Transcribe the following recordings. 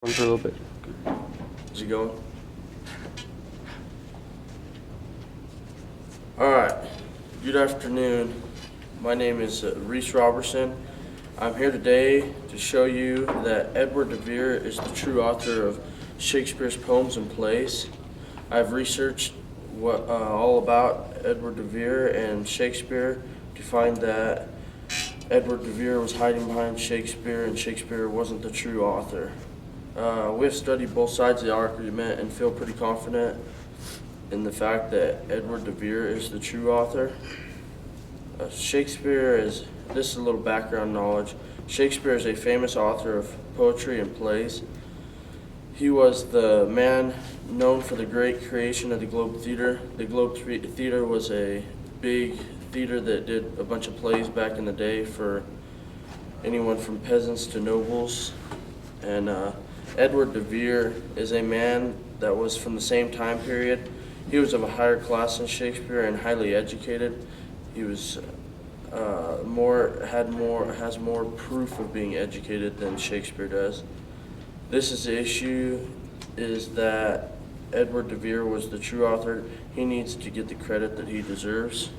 For a little bit. Is he going? All right. Good afternoon. My name is Reece Roberson. I'm here today to show you that Edward de Vere is the true author of Shakespeare's poems and plays. I've researched all about Edward de Vere and Shakespeare to find that Edward de Vere was hiding behind Shakespeare and Shakespeare wasn't the true author. We have studied both sides of the argument and feel pretty confident in the fact that Edward de Vere is the true author. Shakespeare is, this is a little background knowledge, Shakespeare is a famous author of poetry and plays. He was the man known for the great creation of the Globe Theater. The Globe Theater was a big theater that did a bunch of plays back in the day for anyone from peasants to nobles. And Edward de Vere is a man that was from the same time period. He was of a higher class than Shakespeare and highly educated. He was has more proof of being educated than Shakespeare does. This is the issue, is that Edward de Vere was the true author. He needs to get the credit that he deserves.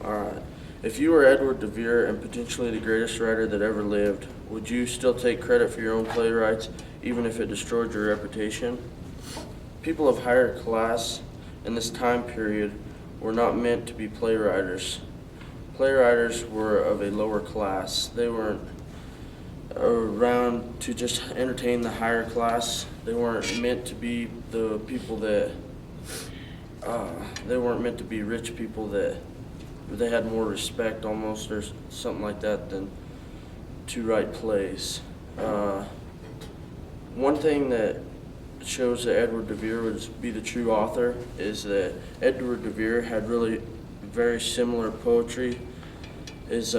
Alright. If you were Edward de Vere and potentially the greatest writer that ever lived, would you still take credit for your own playwrights, even if it destroyed your reputation? People of higher class in this time period were not meant to be playwriters. Playwriters were of a lower class. They weren't around to just entertain the higher class. They weren't meant to be the people that, they weren't meant to be rich people that they had more respect almost or something like that than to write plays. One thing that shows that Edward de Vere would be the true author is that Edward de Vere had really very similar poetry. His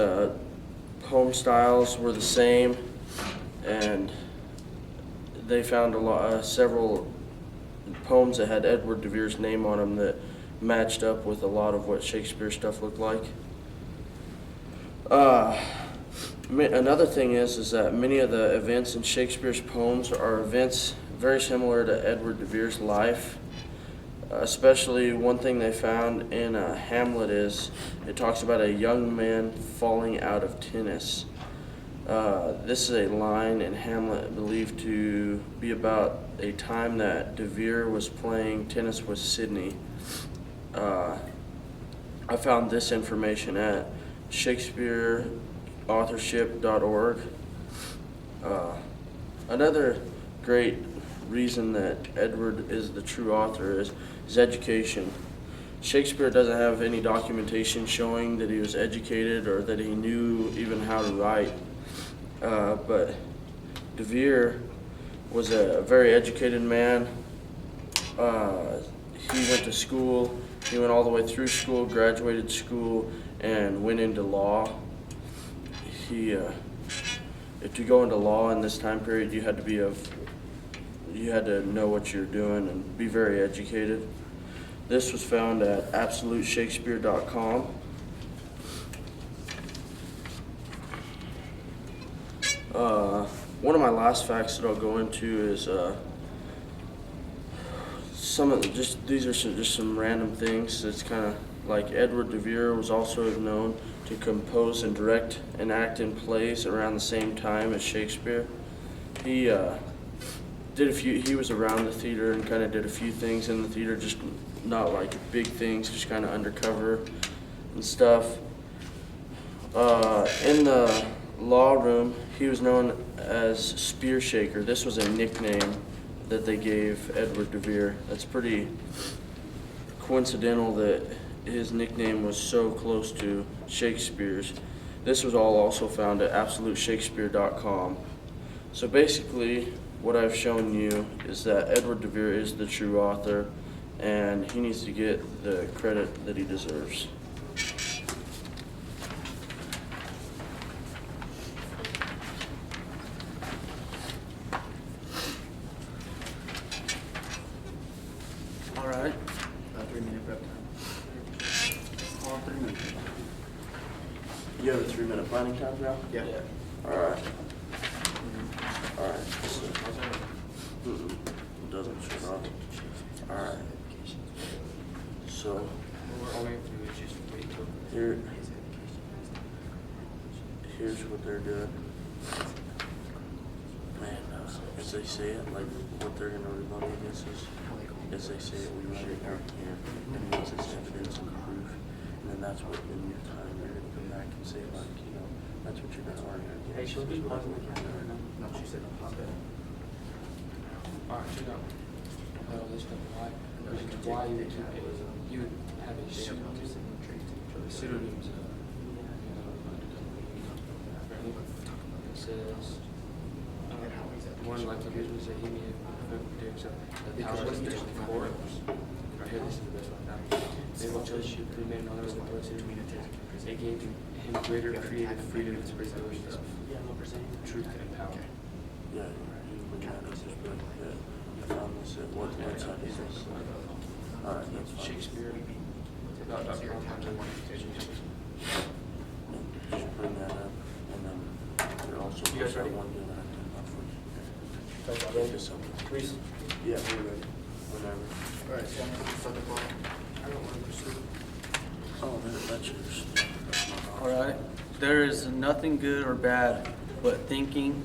poem styles were the same, and they found several poems that had Edward de Vere's name on them that matched up with a lot of what Shakespeare stuff looked like. Another thing is that many of the events in Shakespeare's poems are events very similar to Edward de Vere's life. Especially one thing they found in Hamlet is it talks about a young man falling out of tennis. This is a line in Hamlet believed to be about a time that de Vere was playing tennis with Sydney. I found this information at Shakespeare Authorship.org. Another great reason that Edward is the true author is his education. Shakespeare doesn't have any documentation showing that he was educated or that he knew even how to write. But de Vere was a very educated man. He went to school. He went all the way through school, graduated school, and went into law. To go into law in this time period, you had to know what you're doing and be very educated. This was found at absoluteshakespeare.com. One of my last facts that I'll go into is these are just some random things. It's kind of like Edward de Vere was also known to compose and direct and act in plays around the same time as Shakespeare. He was around the theater and kind of did a few things in the theater, just not like big things, just kind of undercover and stuff. In the law room, he was known as Spear Shaker. This was a nickname that they gave Edward de Vere. That's pretty coincidental that his nickname was so close to Shakespeare's. This was all also found at absoluteshakespeare.com. So basically, what I've shown you is that Edward de Vere is the true author, and he needs to get the credit that he deserves. All right. 3-minute prep time. All 3 minutes. You have a 3-minute planning time now? Yeah. All right. Alright, so, it doesn't shut off. Alright. So, All we have to do is just wait till. here's what they're doing. Man, as they say it, like what they're gonna rebut against is, as they say it, we write it down here, and once it's evidence and proof, and then that's what in your time you're gonna come back and say, like, that's what you're gonna argue against. Hey, she'll be is what pausing the I'm looking camera at. right now. No, she said no. Okay. Alright, check out. This stuff, why you would have a pseudonym, pseudonyms, it says, one like the reason that he may have doing so, the house was just before. Right here, this is the best one now. They will judge you, who made another with authority. They gave him greater creative freedom to break the ways of truth and power. Yeah, you look at it, it's just like that. You found this at what website is this? Alright, that's fine. Shakespeare. About Dr. Just bring that up, and then you're also. You guys ready? One doing that, Ready? just something. Reece? Yeah, we're ready. Whenever. Alright, so I'm gonna start the clock. I don't want to pursue. Oh, that's yours. That's not ours. All right. There is nothing good or bad, but thinking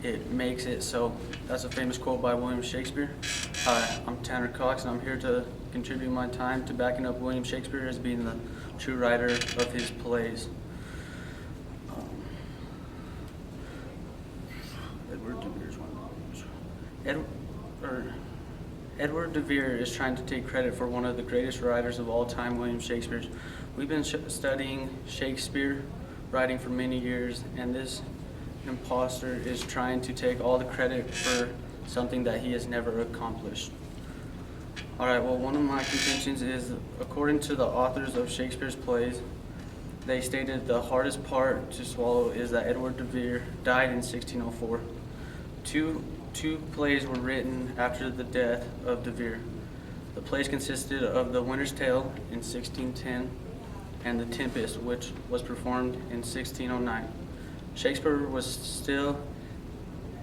it makes it so. That's a famous quote by William Shakespeare. Hi, I'm Tanner Cox, and I'm here to contribute my time to backing up William Shakespeare as being the true writer of his plays. Edward de Vere's one. Edward de Vere is trying to take credit for one of the greatest writers of all time, William Shakespeare. We've been studying Shakespeare writing for many years, and this imposter is trying to take all the credit for something that he has never accomplished. Alright, well, one of my contentions is, according to the authors of Shakespeare's plays, they stated the hardest part to swallow is that Edward de Vere died in 1604. Two plays were written after the death of de Vere. The plays consisted of The Winter's Tale in 1610 and The Tempest, which was performed in 1609. Shakespeare was still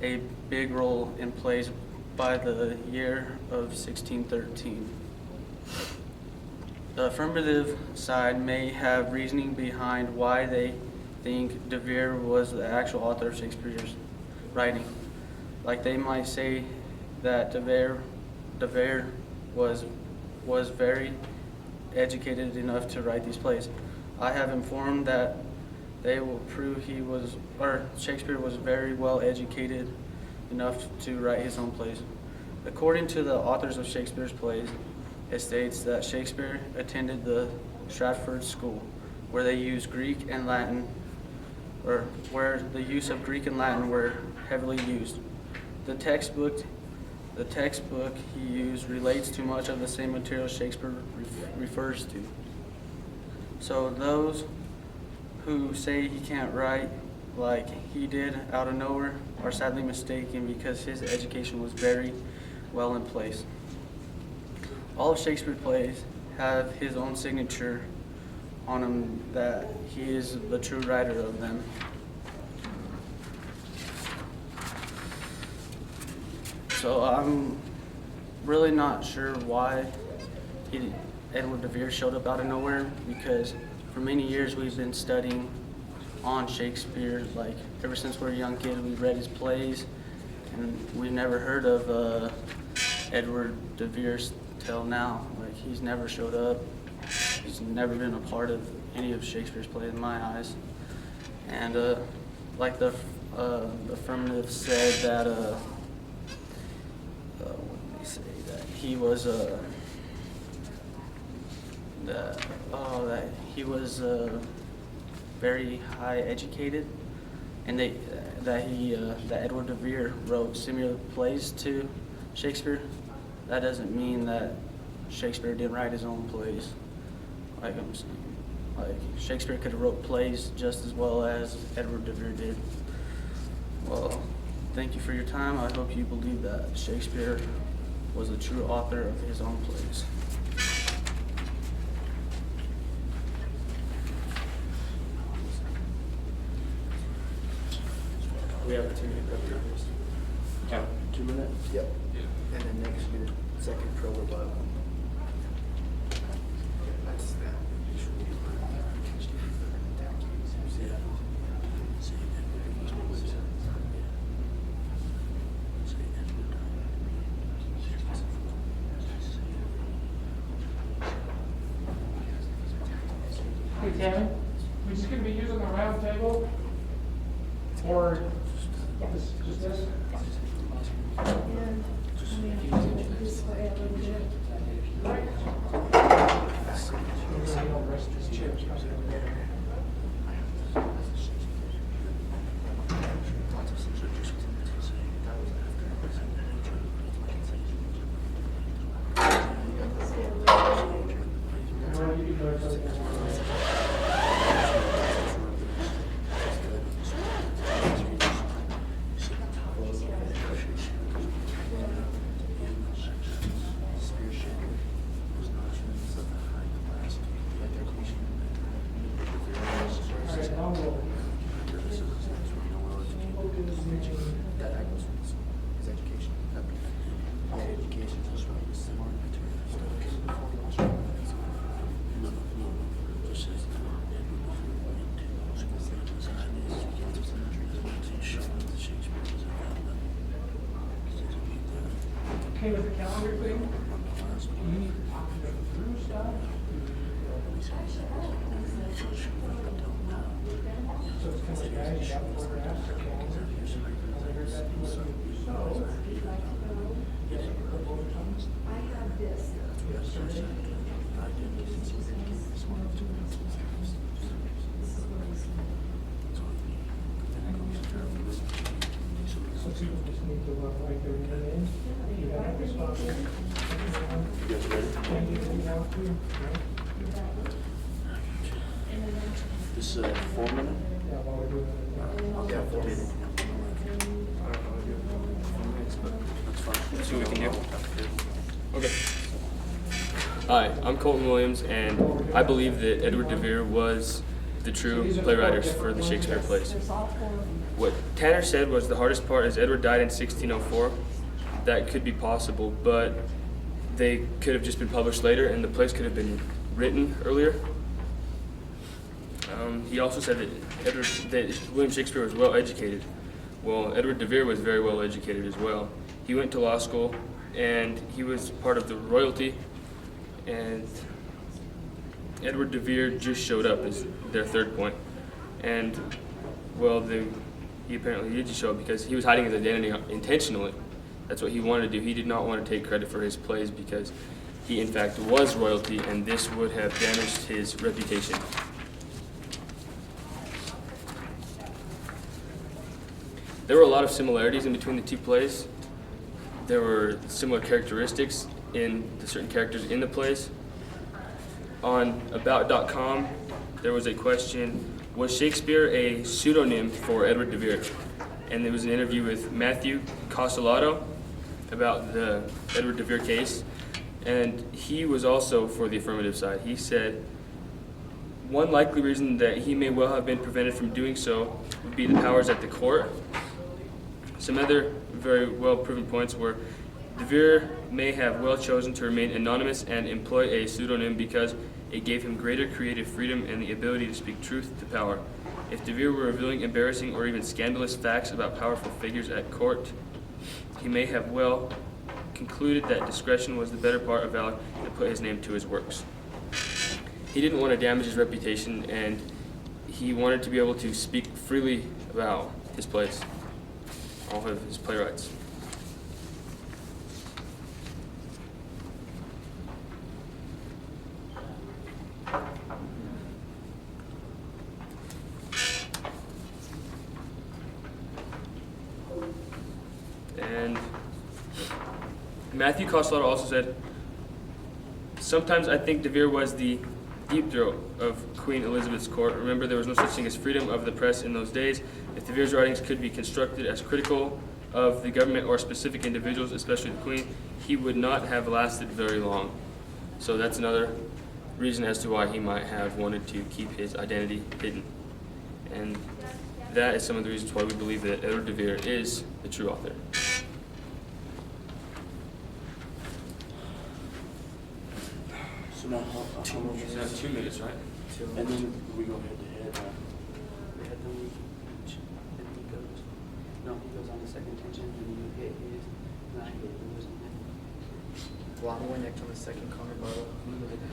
a big role in plays by the year of 1613. The affirmative side may have reasoning behind why they think de Vere was the actual author of Shakespeare's writing. Like they might say that de Vere was very educated enough to write these plays. I have informed that they will prove Shakespeare was very well educated enough to write his own plays. According to the authors of Shakespeare's plays, it states that Shakespeare attended the Stratford School, where they used Greek and Latin, or where the use of Greek and Latin were heavily used. The textbook he used relates to much of the same material Shakespeare refers to. So those who say he can't write like he did out of nowhere are sadly mistaken, because his education was very well in place. All of Shakespeare's plays have his own signature on them, that he is the true writer of them. So I'm really not sure why Edward de Vere showed up out of nowhere, because for many years we've been studying on Shakespeare. Like ever since we're young kids, we read his plays, and we never heard of Edward de Vere till now. Like he's never showed up. He's never been a part of any of Shakespeare's plays in my eyes. And like the affirmative said that what did they say, that he was that he was very high educated, and that Edward de Vere wrote similar plays to Shakespeare. That doesn't mean that Shakespeare didn't write his own plays. Like I'm saying, like Shakespeare could have wrote plays just as well as Edward de Vere did. Well, thank you for your time. I hope you believe that Shakespeare was the true author of his own plays. We have a 2-minute break. 2 minutes? Yep. And then next year, second pro rebuttal. That's that. Hey, Tammy, we just gonna be using the round table? Or just this? Okay with the calendar thing? You need to talk to them through stuff? So it's kind of guys, you got photographs, the calendar. I have this. So people just need to look like they're in. You got a response. You guys ready? And you want to, right? This is 4 minutes? Yeah, while we're doing it. Yeah, 4 minutes. That's fine. Let's see what we can do. Okay. Hi, I'm Colten Williams, and I believe that Edward de Vere was the true playwright for the Shakespeare plays. What Tanner said was the hardest part is Edward died in 1604. That could be possible, but they could have just been published later, and the plays could have been written earlier. He also said that William Shakespeare was well educated. Well, Edward de Vere was very well educated as well. He went to law school, and he was part of the royalty. And Edward de Vere just showed up is their third point. And well, he apparently did just show up because he was hiding his identity intentionally. That's what he wanted to do. He did not want to take credit for his plays because he in fact was royalty, and this would have damaged his reputation. There were a lot of similarities in between the two plays. There were similar characteristics in the certain characters in the plays. On about.com, there was a question, was Shakespeare a pseudonym for Edward de Vere? And there was an interview with Matthew Costellato about the Edward de Vere case, and he was also for the affirmative side. He said, one likely reason that he may well have been prevented from doing so would be the powers at the court. Some other very well proven points were de Vere may have well chosen to remain anonymous and employ a pseudonym because it gave him greater creative freedom and the ability to speak truth to power. If de Vere were revealing embarrassing or even scandalous facts about powerful figures at court, he may have well concluded that discretion was the better part of valor and put his name to his works. He didn't want to damage his reputation, and he wanted to be able to speak freely about his plays, all of his playwrights. And Matthew Costellato also said, sometimes I think de Vere was the deep throat of Queen Elizabeth's court. Remember, there was no such thing as freedom of the press in those days. If de Vere's writings could be constructed as critical of the government or specific individuals, especially the Queen, he would not have lasted very long. So that's another reason as to why he might have wanted to keep his identity hidden. And that is some of the reasons why we believe that Edward de Vere is the true author. Is that 2 minutes, right? And then we go head to head. No, he goes on the second tension, and you hit his, and I hit yours, and then Well, I'm going next on the second counter rebuttal.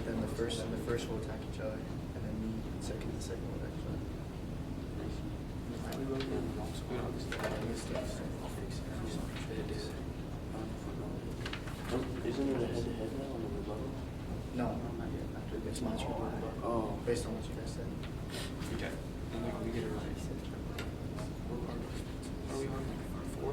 Then the first will attack each other, and then me second will attack each other. we wrote down the wrong score. Isn't it a head to head now on the rebuttal? No, Not yet, after it's my turn. Oh. Based on what you guys said. Okay. And then we get it right. Are we on four?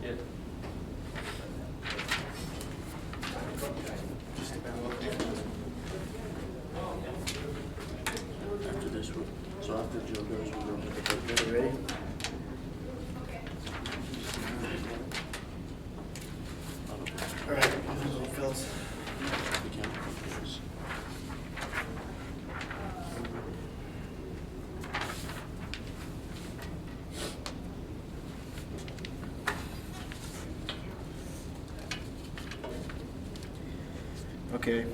Yeah. After this one. So after Joe goes, we go to the head. You ready? All right, I'm gonna go, Phils. We can't. Okay,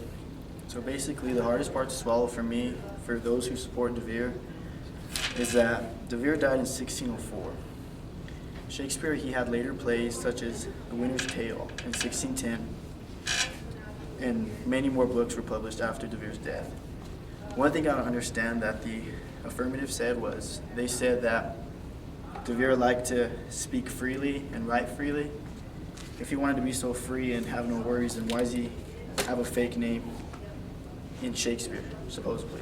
so basically the hardest part to swallow for me, for those who support De Vere, is that De Vere died in 1604. Shakespeare, he had later plays such as The Winter's Tale in 1610, and many more books were published after De Vere's death. One thing I don't understand that the affirmative said was, they said that De Vere liked to speak freely and write freely. If he wanted to be so free and have no worries, then why does he have a fake name in Shakespeare, supposedly?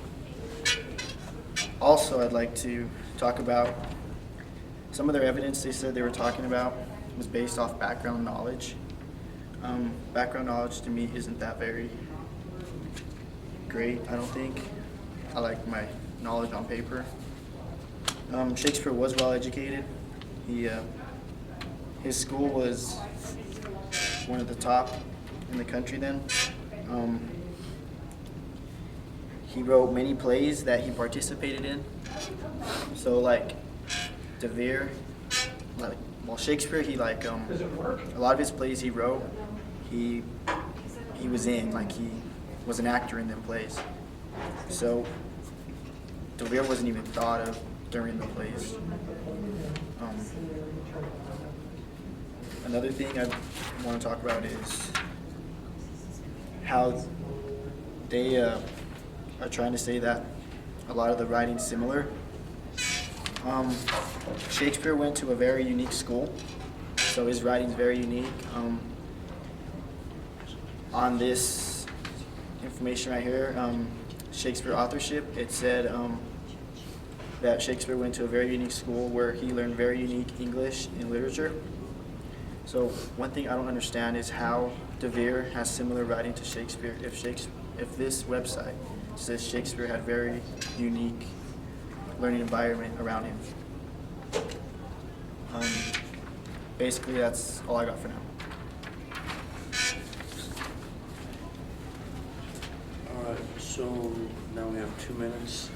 Also, I'd like to talk about some of their evidence they said they were talking about was based off background knowledge. Background knowledge to me isn't that very great, I don't think. I like my knowledge on paper. Shakespeare was well educated. His school was one of the top in the country then. He wrote many plays that he participated in. So like De Vere, Shakespeare, he Does it work? a lot of his plays he wrote, he was in, like he was an actor in them plays. So De Vere wasn't even thought of during the plays. Another thing I want to talk about is how they are trying to say that a lot of the writing's similar. Shakespeare went to a very unique school, so his writing's very unique. On this information right here, Shakespeare Authorship, it said that Shakespeare went to a very unique school where he learned very unique English and literature. So one thing I don't understand is how De Vere has similar writing to Shakespeare if this website says Shakespeare had very unique learning environment around him. Basically, that's all I got for now. Alright, so now we have 2 minutes.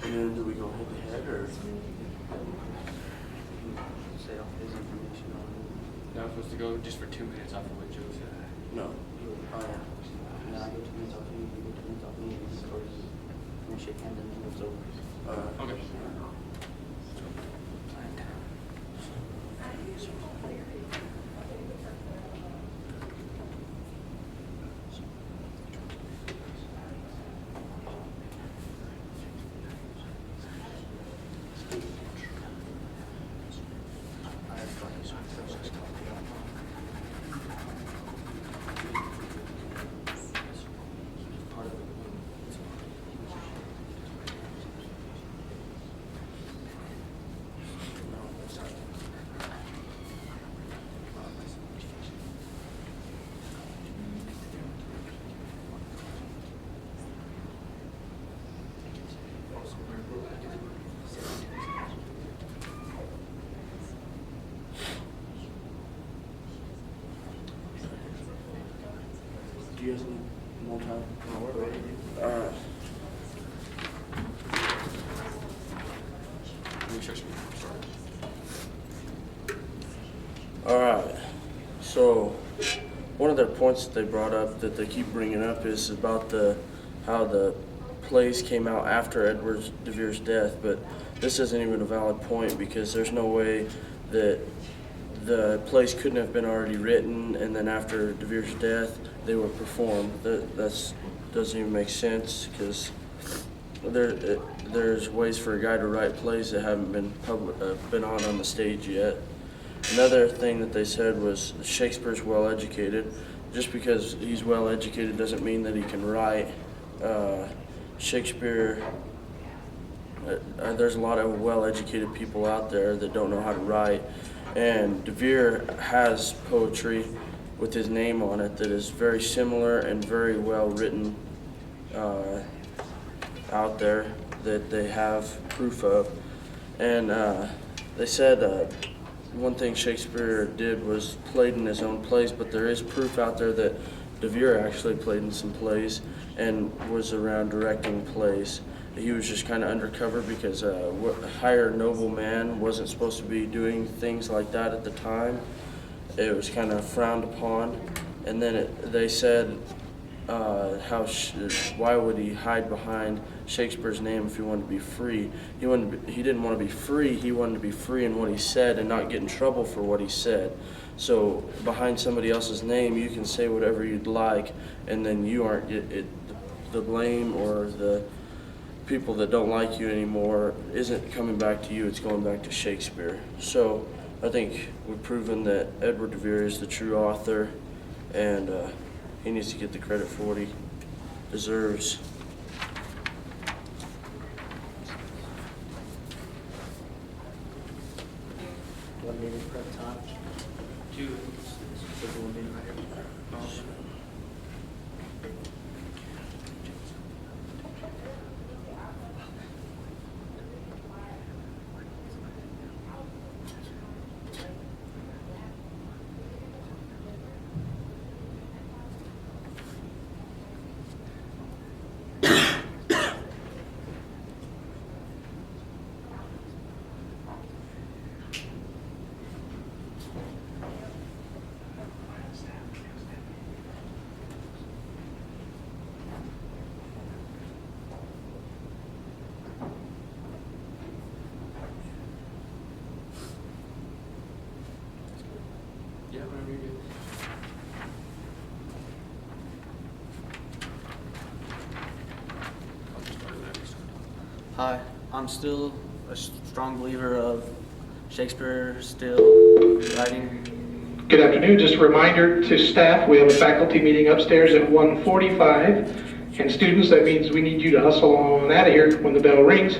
And then do we go head to head or? Say all his information on Now I'm supposed to go just for 2 minutes off of what Joe said. No. Oh, yeah. and then I go 2 minutes off you, you go 2 minutes off me, and then score is, we shake hands and then it's over. Okay. you guys need more time? No, we're ready. Alright. Let me check some. Alright, so one of their points that they brought up that they keep bringing up is about how the plays came out after Edward de Vere's death, but this isn't even a valid point because there's no way that the plays couldn't have been already written and then after de Vere's death they were performed. That doesn't even make sense because there's ways for a guy to write plays that haven't been on the stage yet. Another thing that they said was Shakespeare's well educated. Just because he's well educated doesn't mean that he can write. Shakespeare, there's a lot of well-educated people out there that don't know how to write, and de Vere has poetry with his name on it that is very similar and very well written out there that they have proof of. And they said one thing Shakespeare did was played in his own plays, but there is proof out there that de Vere actually played in some plays and was around directing plays. He was just kind of undercover because a higher nobleman wasn't supposed to be doing things like that at the time. It was kind of frowned upon. And then they said why would he hide behind Shakespeare's name if he wanted to be free? He didn't want to be free. He wanted to be free in what he said and not get in trouble for what he said. So behind somebody else's name, you can say whatever you'd like, and then you aren't the blame or the people that don't like you anymore isn't coming back to you. It's going back to Shakespeare. So I think we've proven that Edward de Vere is the true author, and he needs to get the credit for what he deserves. One minute prep time. Two. So the 1 minute right here. Yeah, whenever you're good. I'll just start it whenever you start. Hi, I'm still a strong believer of Shakespeare still writing. Good afternoon. Just a reminder to staff, we have a faculty meeting upstairs at 1:45. And students, that means we need you to hustle on out of here when the bell rings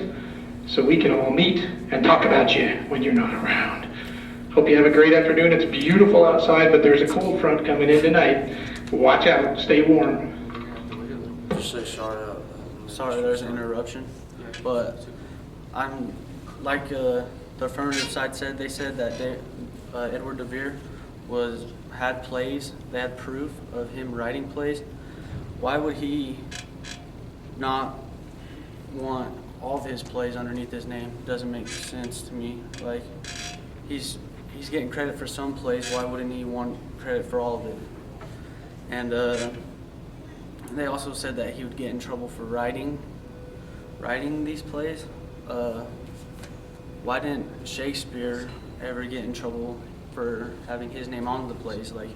so we can all meet and talk about you when you're not around. Hope you have a great afternoon. It's beautiful outside, but there's a cold front coming in tonight. Watch out. Stay warm. Just say sorry out. Sorry, there's an interruption, but I'm like the affirmative side said. They said that Edward de Vere had plays. They had proof of him writing plays. Why would he not want all of his plays underneath his name? Doesn't make sense to me. Like he's getting credit for some plays. Why wouldn't he want credit for all of it? And they also said that he would get in trouble for writing these plays. Why didn't Shakespeare ever get in trouble for having his name on the plays? Like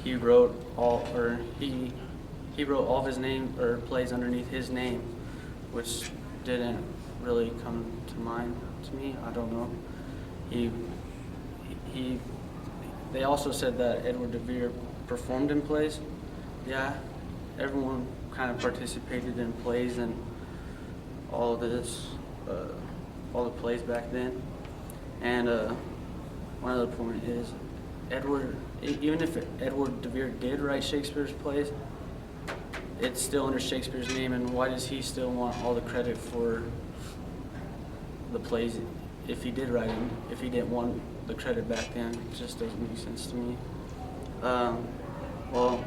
he wrote all of his name or plays underneath his name, which didn't really come to mind to me. I don't know. They also said that Edward de Vere performed in plays. Yeah, everyone kind of participated in plays and all of this, all the plays back then. And one other point is, even if Edward de Vere did write Shakespeare's plays, it's still under Shakespeare's name, and why does he still want all the credit for the plays if he did write them, if he didn't want the credit back then? It just doesn't make sense to me. Well,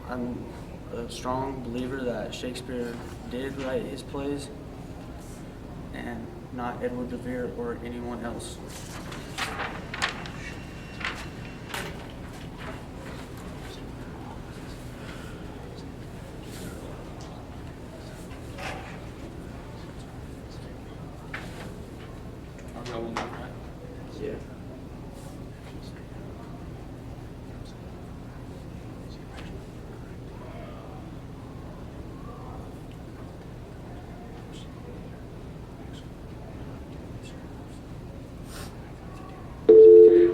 I'm a strong believer that Shakespeare did write his plays and not Edward de Vere or anyone else. I'll go one more, right? Yeah.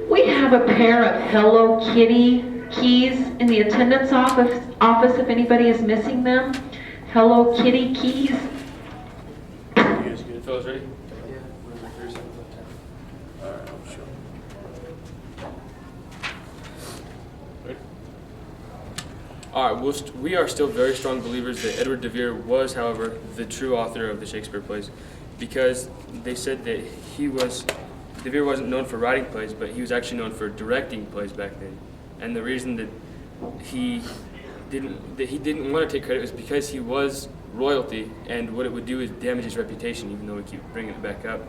We have a pair of Hello Kitty keys in the attendance office if anybody is missing them. Hello Kitty keys. You guys good? Fellas ready? Yeah. We're in 3 seconds left. All right, I'm sure. Ready? All right, we are still very strong believers that Edward de Vere was, however, the true author of the Shakespeare plays, because they said that de Vere wasn't known for writing plays, but he was actually known for directing plays back then. And the reason that he didn't want to take credit was because he was royalty, and what it would do is damage his reputation, even though we keep bringing it back up.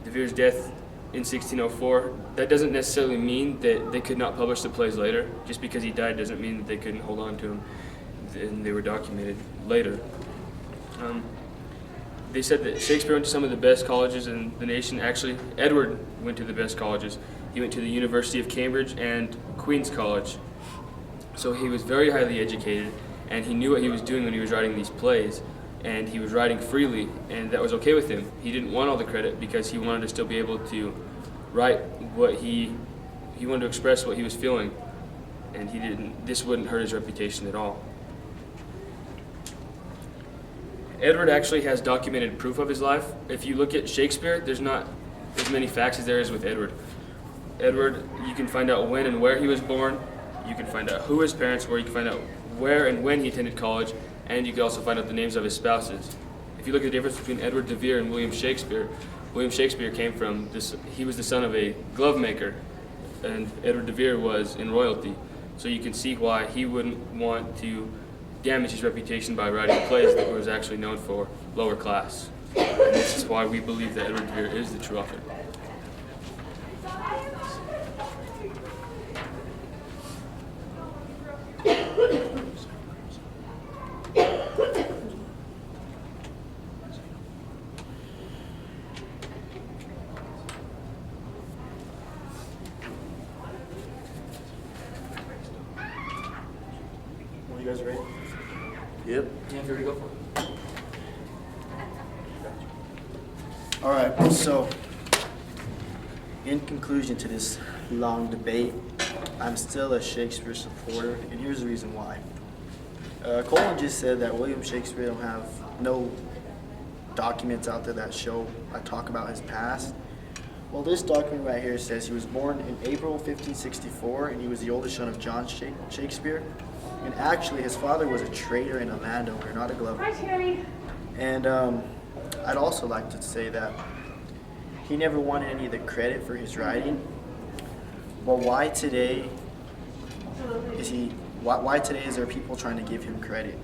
De Vere's death in 1604, that doesn't necessarily mean that they could not publish the plays later. Just because he died doesn't mean that they couldn't hold on to him, and they were documented later. They said that Shakespeare went to some of the best colleges in the nation. Actually, Edward went to the best colleges. He went to the University of Cambridge and Queen's College. So he was very highly educated, and he knew what he was doing when he was writing these plays, and he was writing freely, and that was okay with him. He didn't want all the credit because he wanted to still be able to write what he wanted to express what he was feeling, and this wouldn't hurt his reputation at all. Edward actually has documented proof of his life. If you look at Shakespeare, there's not as many facts as there is with Edward. Edward, you can find out when and where he was born, you can find out who his parents were, you can find out where and when he attended college, and you can also find out the names of his spouses. If you look at the difference between Edward de Vere and William Shakespeare came from this, he was the son of a glove maker, and Edward de Vere was in royalty. So you can see why he wouldn't want to damage his reputation by writing plays that was actually known for lower class. And this is why we believe that Edward de Vere is the true author. Are you guys ready? Yep. Yeah, if you're ready to go for it. All right, so in conclusion to this long debate, I'm still a Shakespeare supporter, and here's the reason why. Colten just said that William Shakespeare don't have no documents out there that talk about his past. Well, this document right here says he was born in April 1564, and he was the oldest son of John Shakespeare. And actually, his father was a trader and a landowner, not a glover. Hi, Terry. And I'd also like to say that he never wanted any of the credit for his writing. But why today is there people trying to give him credit?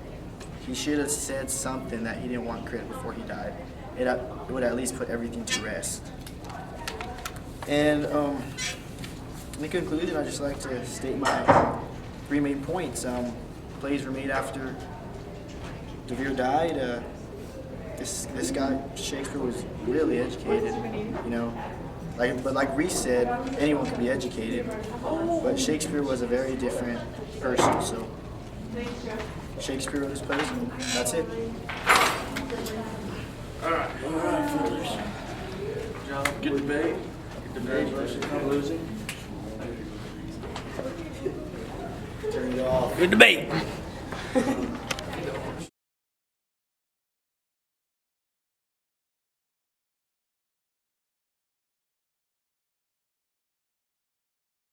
He should have said something that he didn't want credit before he died. It would at least put everything to rest. And in conclusion, I'd just like to state my 3 main points. Plays were made after de Vere died. This guy Shakespeare was really educated, you know. But like Reece said, anyone can be educated. But Shakespeare was a very different person. So Shakespeare wrote his plays, and that's it. All right, fellas. Good debate. Good debate versus not losing. Turn it off. Good debate.